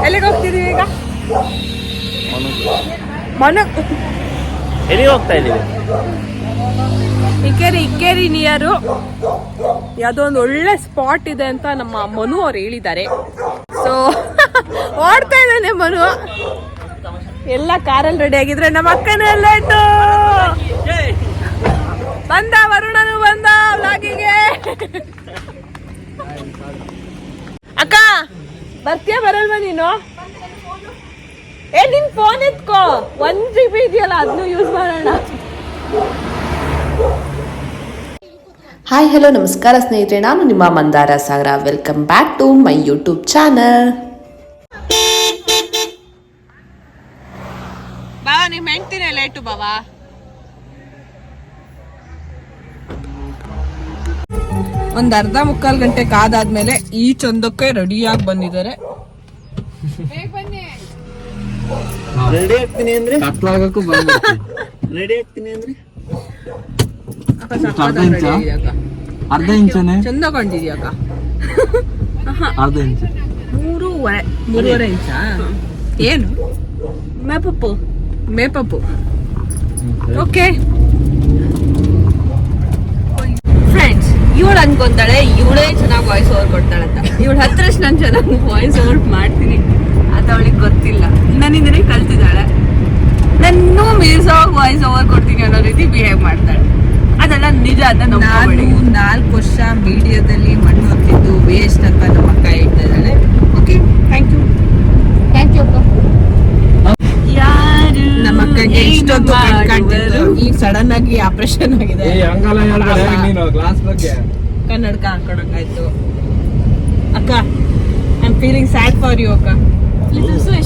ಎಲ್ಲಿಗೆ ಹೋಗ್ತಿದೀವಿ ಈಗ? ಎಲ್ಲಿಗೆ ಹೋಗ್ತಾ ಇದೀವಿ? ಇಕ್ಕೇರಿ ನಿಯರು ಯಾವುದೋ ಒಂದು ಒಳ್ಳೆ ಸ್ಪಾಟ್ ಇದೆ ಅಂತ ನಮ್ಮ ಮನು ಅವ್ರು ಹೇಳಿದ್ದಾರೆ. ಸೊ ಓಡ್ತಾ ಇದ್ದಾನೆ ಮನು. ಎಲ್ಲ ಕಾರಲ್ಲಿ ರೆಡಿ ಆಗಿದ್ರೆ ನಮ್ಮ ಅಕ್ಕನೇ ಲೇಟು. ಬಂದ ವರುಣನು ಬಂದ ವ್ಲಾಗಿಗೆ. ಅಕ್ಕ ಬರ್ತೀಯ ಬರಲ್ವಾ ನೀನು? ನಿನ್ ಫೋನ್ ಎತ್ಕೋ, 1 GB ಇದೆಯಲ್ಲ ಅದನ್ನು ಯೂಸ್ ಮಾಡೋಣ. ಹಾಯ್ ಹಲೋ ನಮಸ್ಕಾರ ಸ್ನೇಹಿತರೆ, ನಾನು ನಿಮ್ಮ Mandara Sagara. Welcome back to my YouTube channel. ಬಾ ನಿಮ್ಮ ಹೆಂಡ್ತಿನೇ ಲೇಟು ಬಾವಾ. ಒಂದ್ ಅರ್ಧ ಮುಕ್ಕಾಲ್ ಗಂಟೆ ಕಾದಾದ್ಮೇಲೆ ಈ ಚಂದಕ್ಕೆ ರೆಡಿಯಾಗಿ ಬಂದಿದ್ದಾರೆ. ರೆಡಿ ಆಗ್ತೀನಿ ಅಂದ್ರೆ ರೆಡಿ ಆಗ್ತೀನಿ ಅಂದ್ರೆ ಅರ್ಧ ಇಂಚನೇ ಚಂದ ಕಾಣ್ತಿದ್ಯಾಕ? ಅರ್ಧ ಇಂಚ 3.5 ಇಂಚ. ಏನು ಮೇಪಪ್ಪು ಓಕೆ ಫ್ರೆಂಡ್ಸ್. ಇವಳು ಅನ್ಕೊಂತಾಳೆ ಇವಳೇ ಚೆನ್ನಾಗಿ ವಾಯ್ಸ್ ಓವರ್ ಕೊಡ್ತಾಳೆ ಅಂತ. ಇವಳು ಹತ್ರಷ್ಟು ನಾನು ಚೆನ್ನಾಗಿ ವಾಯ್ಸ್ ಓವರ್ ಮಾಡ್ತೀನಿ ಅಂತ ಅವಳಿಗೆ ಗೊತ್ತಿಲ್ಲ. ನನ್ನಿಂದನೇ ಕಲ್ತಿದ್ದಾಳೆ. ನನ್ನೂ ಮೀರ್ಸೋಗಿ ವಾಯ್ಸ್ ಓವರ್ ಕೊಡ್ತೀನಿ ಅನ್ನೋ ರೀತಿ ಬಿಹೇವ್ ಮಾಡ್ತಾಳೆ. ಅದೆಲ್ಲ ನಿಜ ಅಂತ ನಾನು 4 ವರ್ಷ ಮೀಡಿಯಾದಲ್ಲಿ ಮಣ್ಣು ಹೊತ್ತಿದ್ದು ವೇಸ್ಟ್ ಅಂತ ನಮ್ಮ ಅಕ್ಕ ಹೇಳ್ತಾ ಇದ್ದಾಳೆ. ಓಕೆ ಥ್ಯಾಂಕ್ ಯು ನಮ್ಮ ಅಕ್ಕಗೆ ಇಷ್ಟೊಂದು ಕಾಣ್ತಿದ್ರು. ಈಗ ಸಡನ್ ಆಗಿ ಆಪರೇಷನ್ ಆಗಿದೆ. ಕನ್ನಡಕ ಹಾಕೊಳಕಾಯ್ತು. ಅಕ್ಕ I am feeling sad for you. ಅಕ್ಕ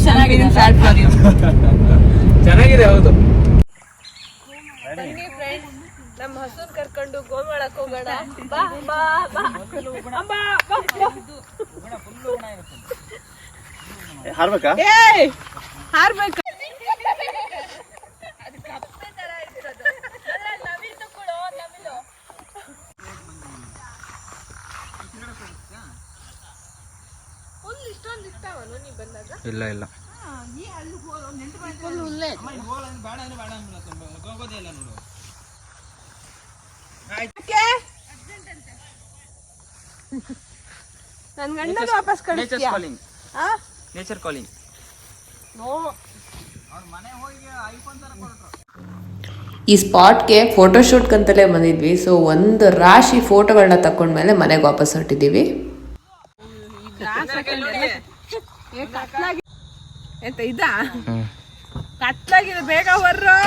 ಚೆನ್ನಾಗಿದೆ. Sad for you. ಚೆನ್ನಾಗಿದೆ. ಹೌದು ಬನ್ನಿ ಫ್ರೆಂಡ್ಸ್, ನಮ್ಮ ಹಸುನ್ ಕರ್ಕೊಂಡು ಗೋಮಾಳಕ್ ಹೋಗೋಣ. ಬಾ ಬಾ ಬಾ ಹಾರ್ಬೇಕಾ? ಹಾರ್ಬೇಕು. ಇಲ್ಲ ಇಲ್ಲ ನನ್ ಗಂಡನ ವಾಪಸ್ ಕಳಿಸ್ತೀಯಾ? Nature calling. ಈ ಸ್ಪಾಟ್ಗೆ ಫೋಟೋಶೂಟ್ಗಂತಲೇ ಬಂದಿದ್ವಿ. ಸೊ ಒಂದು ರಾಶಿ ಫೋಟೋಗಳನ್ನ ತಕೊಂಡ್ಮೇಲೆ ಮನೆಗೆ ವಾಪಸ್ ಹೊರಟಿದ್ದೀವಿ. ಎಂತ ಇದಾ ಕತ್ಲಾಗಿದೆ, ಬೇಗ ಬರ್ರೋ.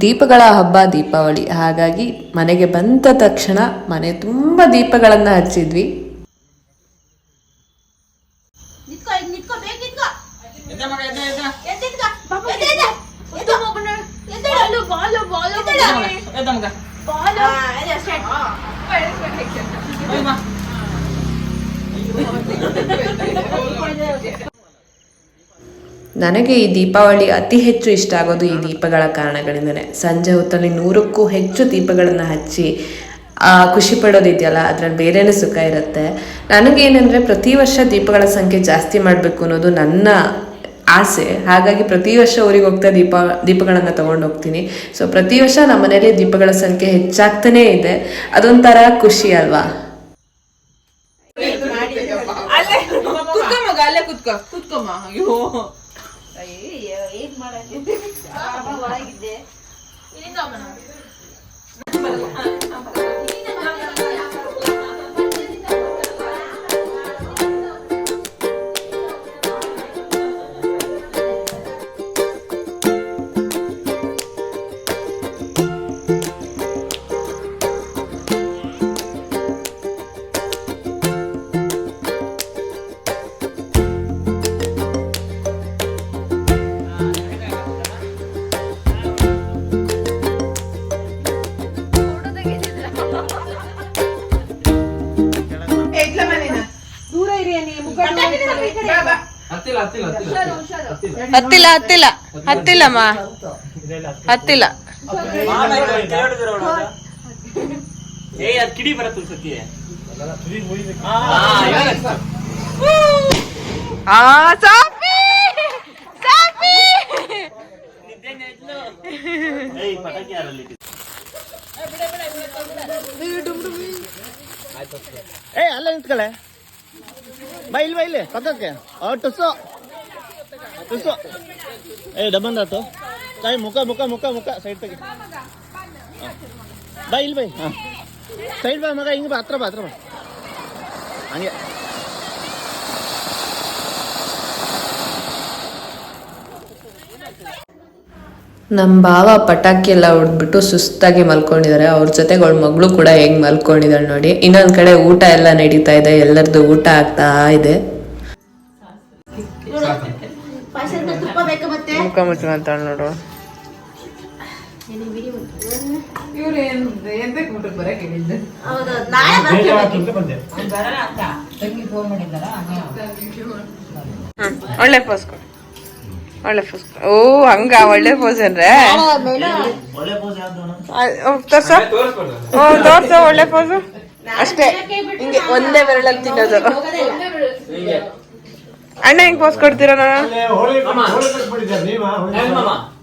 ದೀಪಗಳ ಹಬ್ಬ ದೀಪಾವಳಿ, ಹಾಗಾಗಿ ಮನೆಗೆ ಬಂದ ತಕ್ಷಣ ಮನೆ ತುಂಬ ದೀಪಗಳನ್ನು ಹಚ್ಚಿದ್ವಿ. ನನಗೆ ಈ ದೀಪಾವಳಿ ಅತಿ ಹೆಚ್ಚು ಇಷ್ಟ ಆಗೋದು ಈ ದೀಪಗಳ ಕಾರಣಗಳಿಂದನೇ. ಸಂಜೆ ಹೊತ್ತಲ್ಲಿ 100ಕ್ಕೂ ಹೆಚ್ಚು ದೀಪಗಳನ್ನು ಹಚ್ಚಿ ಖುಷಿ ಪಡೋದಿದೆಯಲ್ಲ, ಅದ್ರಲ್ಲಿ ಬೇರೆನೇ ಸುಖ ಇರುತ್ತೆ. ನನಗೇನೆಂದರೆ ಪ್ರತಿ ವರ್ಷ ದೀಪಗಳ ಸಂಖ್ಯೆ ಜಾಸ್ತಿ ಮಾಡಬೇಕು ಅನ್ನೋದು ನನ್ನ ಆಸೆ. ಹಾಗಾಗಿ ಪ್ರತಿ ವರ್ಷ ಊರಿಗೆ ಹೋಗ್ತಾ ದೀಪಗಳನ್ನು ತೊಗೊಂಡು ಹೋಗ್ತೀನಿ. ಸೊ ಪ್ರತಿ ವರ್ಷ ನಮ್ಮ ಮನೇಲಿ ದೀಪಗಳ ಸಂಖ್ಯೆ ಹೆಚ್ಚಾಗ್ತಾನೇ ಇದೆ. ಅದೊಂಥರ ಖುಷಿ ಅಲ್ವಾ? ಹತ್ತಿಲ್ಲಮ್ಮ, ಹತ್ತಿಲ್ಲ. ಕಿಡಿ ಬರತ್ತೆ ಸಾಫಿ ಸಾಫಿ ಏಯ್ ಪಟಾಕಿ ಯಾರಲ್ಲಿ ಏಯ್ ಅಲ್ಲ ನಿಂತ್ಕಳೆ ಬಾ ಇಲ್ಲಿ ಪಕ್ಕಕ್ಕೆ ಟುಸು ಏಯ್ ಡಬ್ಬಂದಾತು ತಾಯಿ ಮುಖ ಸೈಡ್ ತೆಗಿ ಬಾ ಇಲ್ಲಿ ಬೈ ಹಾಂ ಸೈಡ್ ಬಾ ಮಗ ಹಿಂಗೆ ಬಾ ಹತ್ರ ಬಾ ಹಂಗೆ ನಮ್ಮ ಭಾವ ಪಟಾಕಿ ಎಲ್ಲ ಹೊಡೆದ್ಬಿಟ್ಟು ಸುಸ್ತಾಗಿ ಮಲ್ಕೊಂಡಿದ್ದಾರೆ. ಅವ್ರ ಜೊತೆಗೆ ಅವಳ ಮಗಳು ಕೂಡ ಹೆಂಗ್ ಮಲ್ಕೊಂಡಿದ್ದಾಳೆ ನೋಡಿ. ಇನ್ನೊಂದ್ ಕಡೆ ಊಟ ಎಲ್ಲ ನಡೀತಾ ಇದೆ, ಎಲ್ಲರದ್ದು ಊಟ ಆಗ್ತಾ ಇದೆ. ಮುಖ ಮುಚ್ಕೊಂತ ನೋಡು. ಒಳ್ಳೆ ಪೋಸ್ ಓ ಹಂಗ ಒಳ್ಳೆ ಪೋಸ್ ಅಂದ್ರೆ ತೋರ್ಸೋ ಒಳ್ಳೆ ಪೋಸು ಅಷ್ಟೇ. ಹಿಂಗೆ ಒಂದೇ ಬೆರಳಲ್ಲಿ ತಿನ್ನೋದು. ಅಣ್ಣ ಹೆಂಗ್ ಪೋಸ್ ಕೊಡ್ತೀರಾ?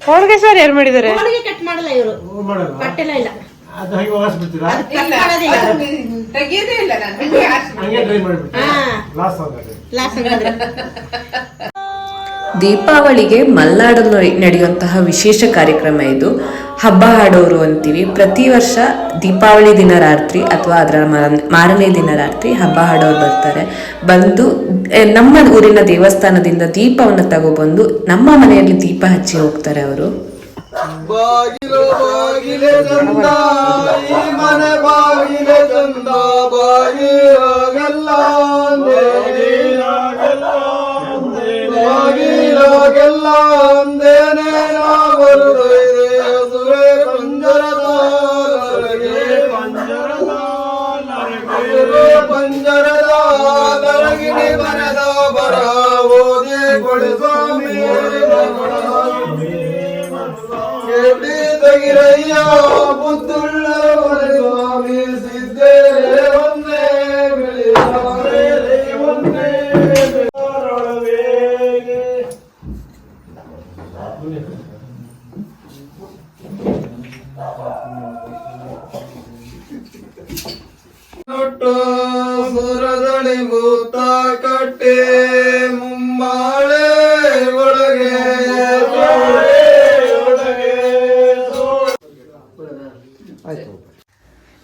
ಹೋಳಿಗೆ ಸರ್ ಯಾರು ಮಾಡಿದಾರೆ? ದೀಪಾವಳಿಗೆ ಮಲ್ನಾಡಲ್ಲಿ ನಡೆಯುವಂತಹ ವಿಶೇಷ ಕಾರ್ಯಕ್ರಮ ಇದು. ಹಬ್ಬ ಹಾಡೋರು ಅಂತೀವಿ. ಪ್ರತಿ ವರ್ಷ ದೀಪಾವಳಿ ದಿನ ರಾತ್ರಿ ಅಥವಾ ಅದರ ಮಾರನೇ ದಿನ ರಾತ್ರಿ ಹಬ್ಬ ಹಾಡೋರು ಬರ್ತಾರೆ. ಬಂದು ನಮ್ಮ ಊರಿನ ದೇವಸ್ಥಾನದಿಂದ ದೀಪವನ್ನು ತಗೊಬಂದು ನಮ್ಮ ಮನೆಯಲ್ಲಿ ದೀಪ ಹಚ್ಚಿ ಹೋಗ್ತಾರೆ ಅವರು. ಸುರದಳಿ ಭೂತ ಕಟ್ಟೆ ಮುಂಬಾಳೆ ಒಳಗೆ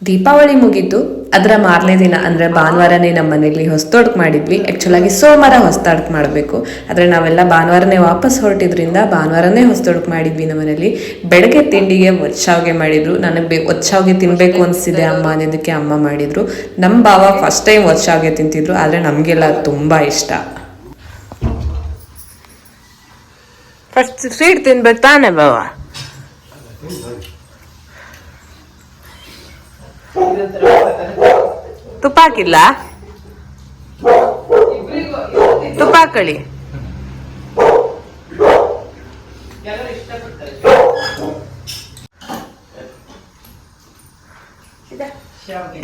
ದೀಪಾವಳಿ ಮುಗೀತು. ಅದರ ಮಾರನೇ ದಿನ ಅಂದರೆ ಭಾನುವಾರನೇ ನಮ್ಮ ಮನೇಲಿ ಹೊಸತೊಡಕು ಮಾಡಿದ್ವಿ. ಆ್ಯಕ್ಚುಲಾಗಿ ಸೋಮವಾರ ಹೊಸತೊಡಕು ಮಾಡಬೇಕು, ಆದರೆ ನಾವೆಲ್ಲ ಭಾನುವಾರನೇ ವಾಪಸ್ ಹೊರಟಿದ್ರಿಂದ ಭಾನುವಾರನೇ ಹೊಸತೊಡಕು ಮಾಡಿದ್ವಿ ನಮ್ಮ ಮನೇಲಿ. ಬೆಳಗ್ಗೆ ತಿಂಡಿಗೆ ಒಚ್ಚಾವ್ಗೆ ಮಾಡಿದರು. ನನಗೆ ಒಚ್ಚಾವ್ಗೆ ತಿನ್ನಬೇಕು ಅನಿಸಿದೆ ಅಮ್ಮ ಅನ್ನೋದಕ್ಕೆ ಅಮ್ಮ ಮಾಡಿದರು. ನಮ್ಮ ಭಾವ ಫಸ್ಟ್ ಟೈಮ್ ಒಚ್ಚಾವ್ಗೆ ತಿಂತಿದ್ರು, ಆದರೆ ನಮಗೆಲ್ಲ ತುಂಬ ಇಷ್ಟ. ಫಸ್ಟ್ ಸ್ವೀಟ್ ತಿನ್ಬೇಕು ತಾನೇ ಭಾವ? ತುಪ್ಪ ಹಾಕಿಲ್ಲ? ತುಪ್ಪ ಹಾಕೊಳ್ಳಿ.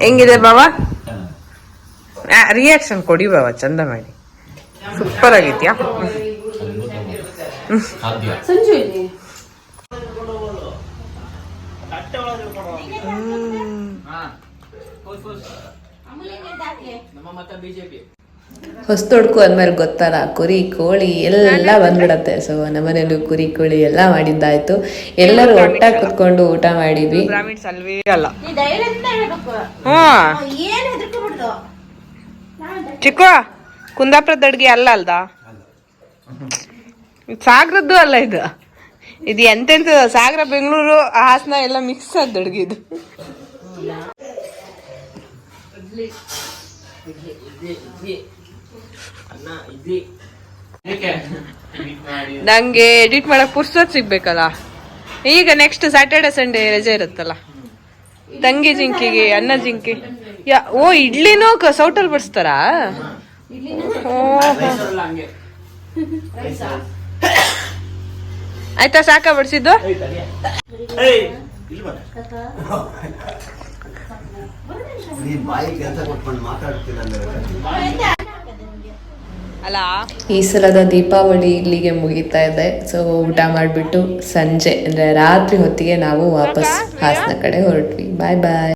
ಹೆಂಗಿದೆ ಬಾವ? ರಿಯಾಕ್ಷನ್ ಕೊಡಿ ಬಾವ, ಚಂದ ಮಾಡಿ. ಸೂಪರ್ ಆಗಿದ್ಯಾ? ಹೊಸತೊಡಕು ಅಂದ್ಮೇಲೆ ಗೊತ್ತಲ್ಲ, ಕುರಿ ಕೋಳಿ ಎಲ್ಲ ಬಂದ್ಬಿಡತ್ತೆ. ಸೊ ನಮ್ಮನೇಲಿ ಕುರಿ ಕೋಳಿ ಎಲ್ಲ ಮಾಡಿದ್ದಾಯ್ತು. ಎಲ್ಲರೂ ಒಟ್ಟಾಗಿ ಕುತ್ಕೊಂಡು ಊಟ ಮಾಡಿದ್ವಿ. ಅಲ್ವೇ ಅಲ್ಲ ಚಿಕ್ಕ ಕುಂದಾಪುರದ ಅಡ್ಗೆ ಅಲ್ದ, ಸಾಗರದ್ದು ಅಲ್ಲ ಇದು. ಇದು ಎಂತೆಂತದ ಸಾಗರ, ಬೆಂಗಳೂರು, ಹಾಸನ ಎಲ್ಲ ಮಿಕ್ಸ್ ಆದ ಅಡ್ಗೆ ಇದು. ನಂಗೆ ಎಡಿಟ್ ಮಾಡಕ್ ಪುರ್ಸೊತ್ ಸಿಗ್ಬೇಕಲ್ಲ. ಈಗ ನೆಕ್ಸ್ಟ್ ಸ್ಯಾಟರ್ಡೆ ಸಂಡೇ ರಜೆ ಇರುತ್ತಲ್ಲ. ತಂಗಿ ಜಿಂಕಿಗೆ, ಅನ್ನ ಜಿಂಕಿ. ಓ ಇಡ್ಲಿನೂ ಸೌಟಲ್ಲಿ ಬಡಿಸ್ತಾರಾ? ಆಯ್ತಾ, ಸಾಕ ಬಡಿಸಿದ್ದು? ಅಲ್ಲ ಈ ಸಲದ ದೀಪಾವಳಿ ಇಲ್ಲಿಗೆ ಮುಗೀತಾ ಇದೆ. ಸೊ ಊಟ ಮಾಡಿಬಿಟ್ಟು ಸಂಜೆ ಅಂದರೆ ರಾತ್ರಿ ಹೊತ್ತಿಗೆ ನಾವು ವಾಪಸ್ ಹಾಸನ ಕಡೆ ಹೊರಟ್ವಿ. ಬಾಯ್ ಬಾಯ್.